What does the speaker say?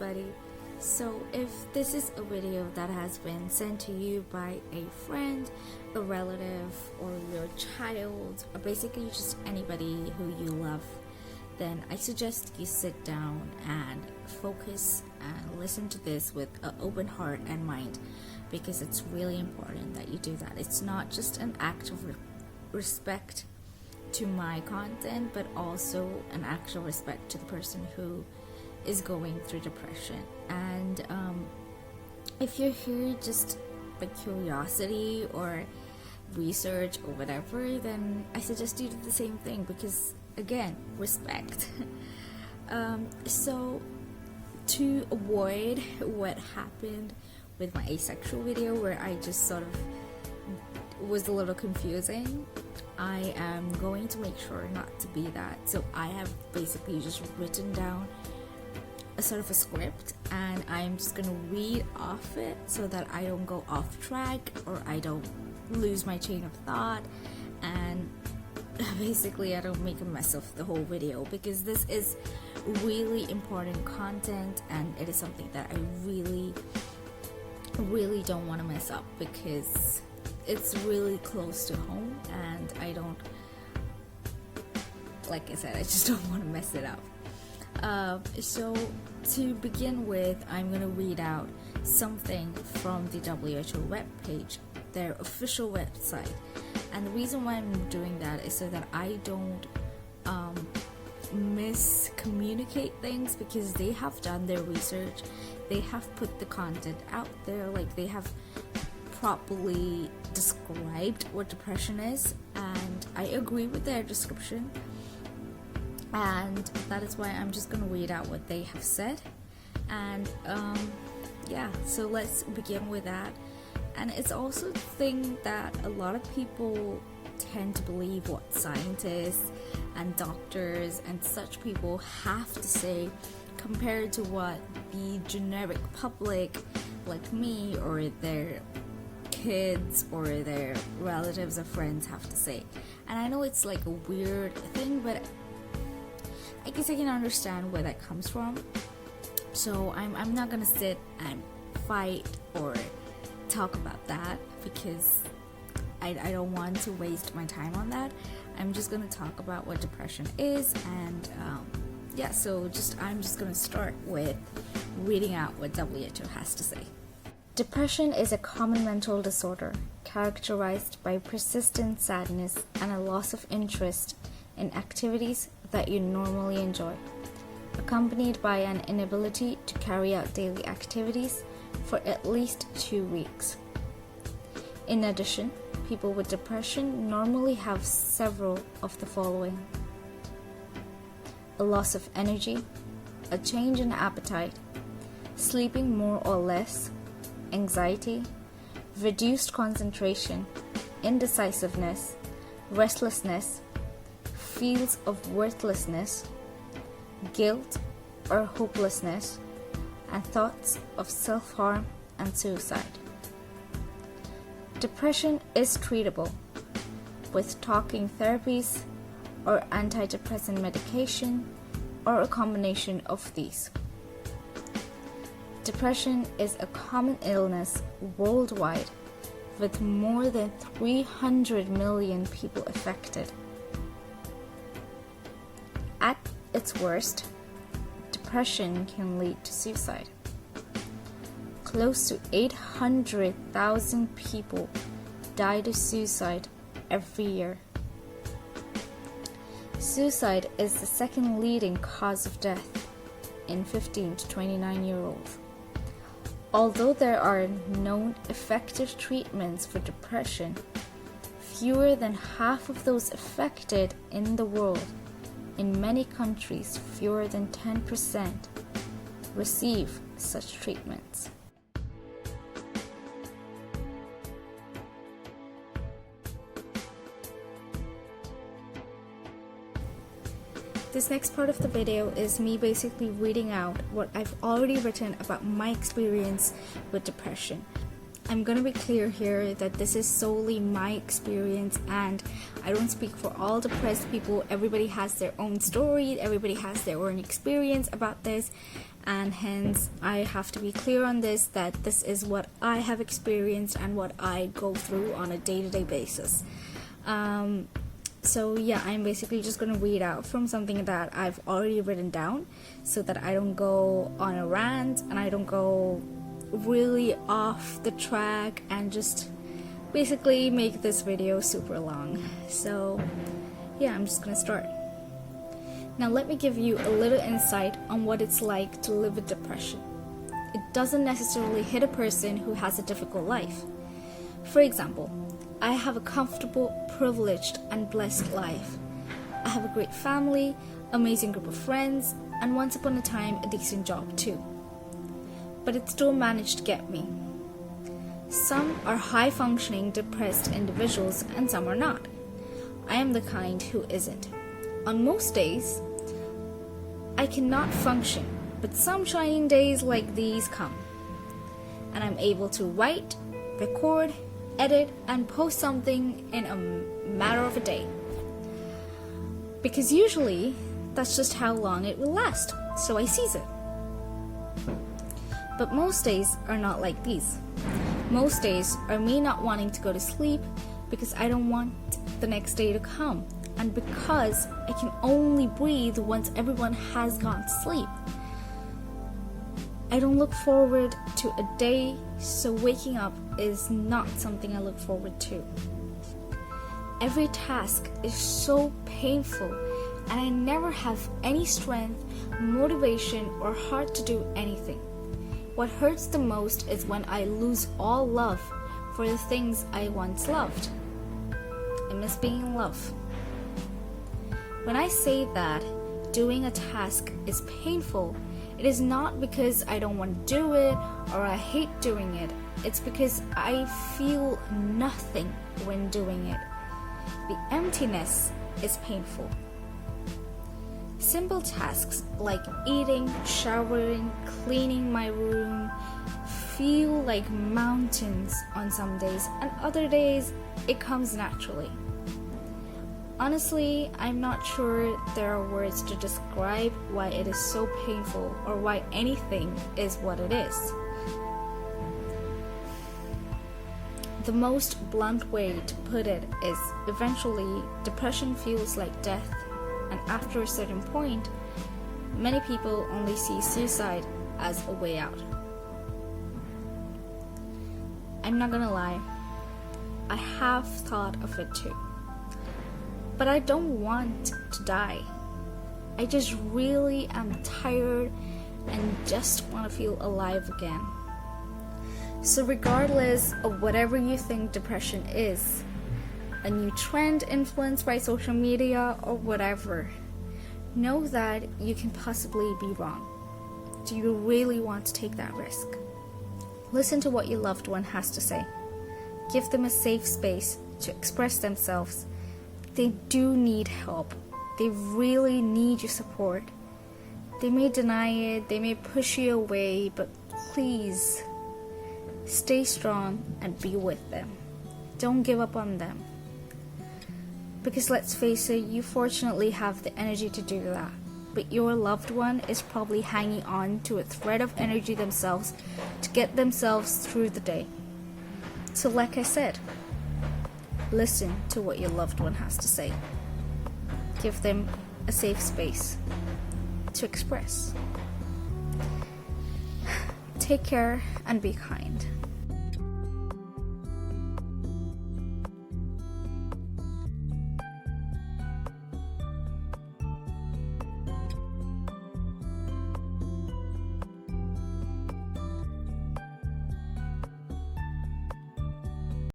everybody. So if this is a video that has been sent to you by a friend, a relative, or your child, or basically just anybody who you love, then I suggest you sit down and focus and listen to this with an open heart and mind, because it's really important that you do that. It's not just an act of respect to my content, but also an act of respect to the person who is going through depression. And if you're here just by curiosity or research or whatever, then I suggest you do the same thing, because again, respect. So to avoid what happened with my asexual video, where I just sort of was a little confusing, I am going to make sure not to be that. So I have basically just written down a sort of a script, and I'm just gonna read off it so that I don't go off track or I don't lose my chain of thought, and basically I don't make a mess of the whole video, because this is really important content and it is something that I really don't want to mess up, because it's really close to home and I don't, like I said, I just don't want to mess it up. So to begin with, I'm going to read out something from the WHO webpage, their official website. And the reason why I'm doing that is so that I don't miscommunicate things, because they have done their research, they have put the content out there, like they have properly described what depression is, and I agree with their description, and that is why I'm just going to read out what they have said. And yeah, so let's begin with that. And it's also the thing that a lot of people tend to believe what scientists and doctors and such people have to say, compared to what the generic public like me or their kids or their relatives or friends have to say. And I know it's like a weird thing, but I guess I can understand where that comes from. So I'm not gonna sit and fight or talk about that, because I don't want to waste my time on that. I'm just gonna talk about what depression is, and yeah, so I'm just gonna start with reading out what WHO has to say. Depression is a common mental disorder characterized by persistent sadness and a loss of interest in activities that you normally enjoy, accompanied by an inability to carry out daily activities for at least 2 weeks. In addition, people with depression normally have several of the following: a loss of energy, a change in appetite, sleeping more or less, anxiety, reduced concentration, indecisiveness, restlessness, feels of worthlessness, guilt or hopelessness, and thoughts of self-harm and suicide. Depression is treatable with talking therapies or antidepressant medication, or a combination of these. Depression is a common illness worldwide, with more than 300 million people affected. At its worst, depression can lead to suicide. Close to 800,000 people die to suicide every year. Suicide is the second leading cause of death in 15 to 29-year-olds. Although there are known effective treatments for depression, fewer than half of those affected in the world. In many countries, fewer than 10% receive such treatments. This next part of the video is me basically reading out what I've already written about my experience with depression. I'm gonna be clear here that this is solely my experience, and I don't speak for all depressed people. Everybody has their own story, everybody has their own experience about this, and hence I have to be clear on this, that this is what I have experienced and what I go through on a day-to-day basis. So yeah, I'm basically just going to read out from something that I've already written down so that I don't go on a rant and I don't go really off the track and just basically make this video super long. So yeah, I'm just going to start. Now let me give you a little insight on what it's like to live with depression. It doesn't necessarily hit a person who has a difficult life. For example, I have a comfortable, privileged, and blessed life. I have a great family, amazing group of friends, and once upon a time, a decent job too. But it still managed to get me. Some are high-functioning, depressed individuals, and some are not. I am the kind who isn't. On most days, I cannot function, but some shining days like these come, and I'm able to write, record, edit, and post something in a matter of a day. Because usually, that's just how long it will last, so I seize it. But most days are not like these. Most days are me not wanting to go to sleep because I don't want the next day to come, and because I can only breathe once everyone has gone to sleep. I don't look forward to a day, so waking up is not something I look forward to. Every task is so painful, and I never have any strength, motivation, or heart to do anything. What hurts the most is when I lose all love for the things I once loved. I miss being in love. When I say that doing a task is painful, it is not because I don't want to do it or I hate doing it. It's because I feel nothing when doing it. The emptiness is painful. Simple tasks like eating, showering, cleaning my room feel like mountains on some days, and other days it comes naturally. Honestly, I'm not sure there are words to describe why it is so painful or why anything is what it is. The most blunt way to put it is eventually depression feels like death, and after a certain point, many people only see suicide as a way out. I'm not gonna lie, I have thought of it too. But I don't want to die. I just really am tired and just want to feel alive again. So regardless of whatever you think depression is, a new trend influenced by social media or whatever, know that you can possibly be wrong. Do you really want to take that risk? Listen to what your loved one has to say. Give them a safe space to express themselves. They do need help. They really need your support. They may deny it, they may push you away, but please stay strong and be with them. Don't give up on them. Because let's face it, you fortunately have the energy to do that. But your loved one is probably hanging on to a thread of energy themselves to get themselves through the day. So like I said, listen to what your loved one has to say. Give them a safe space to express. Take care and be kind.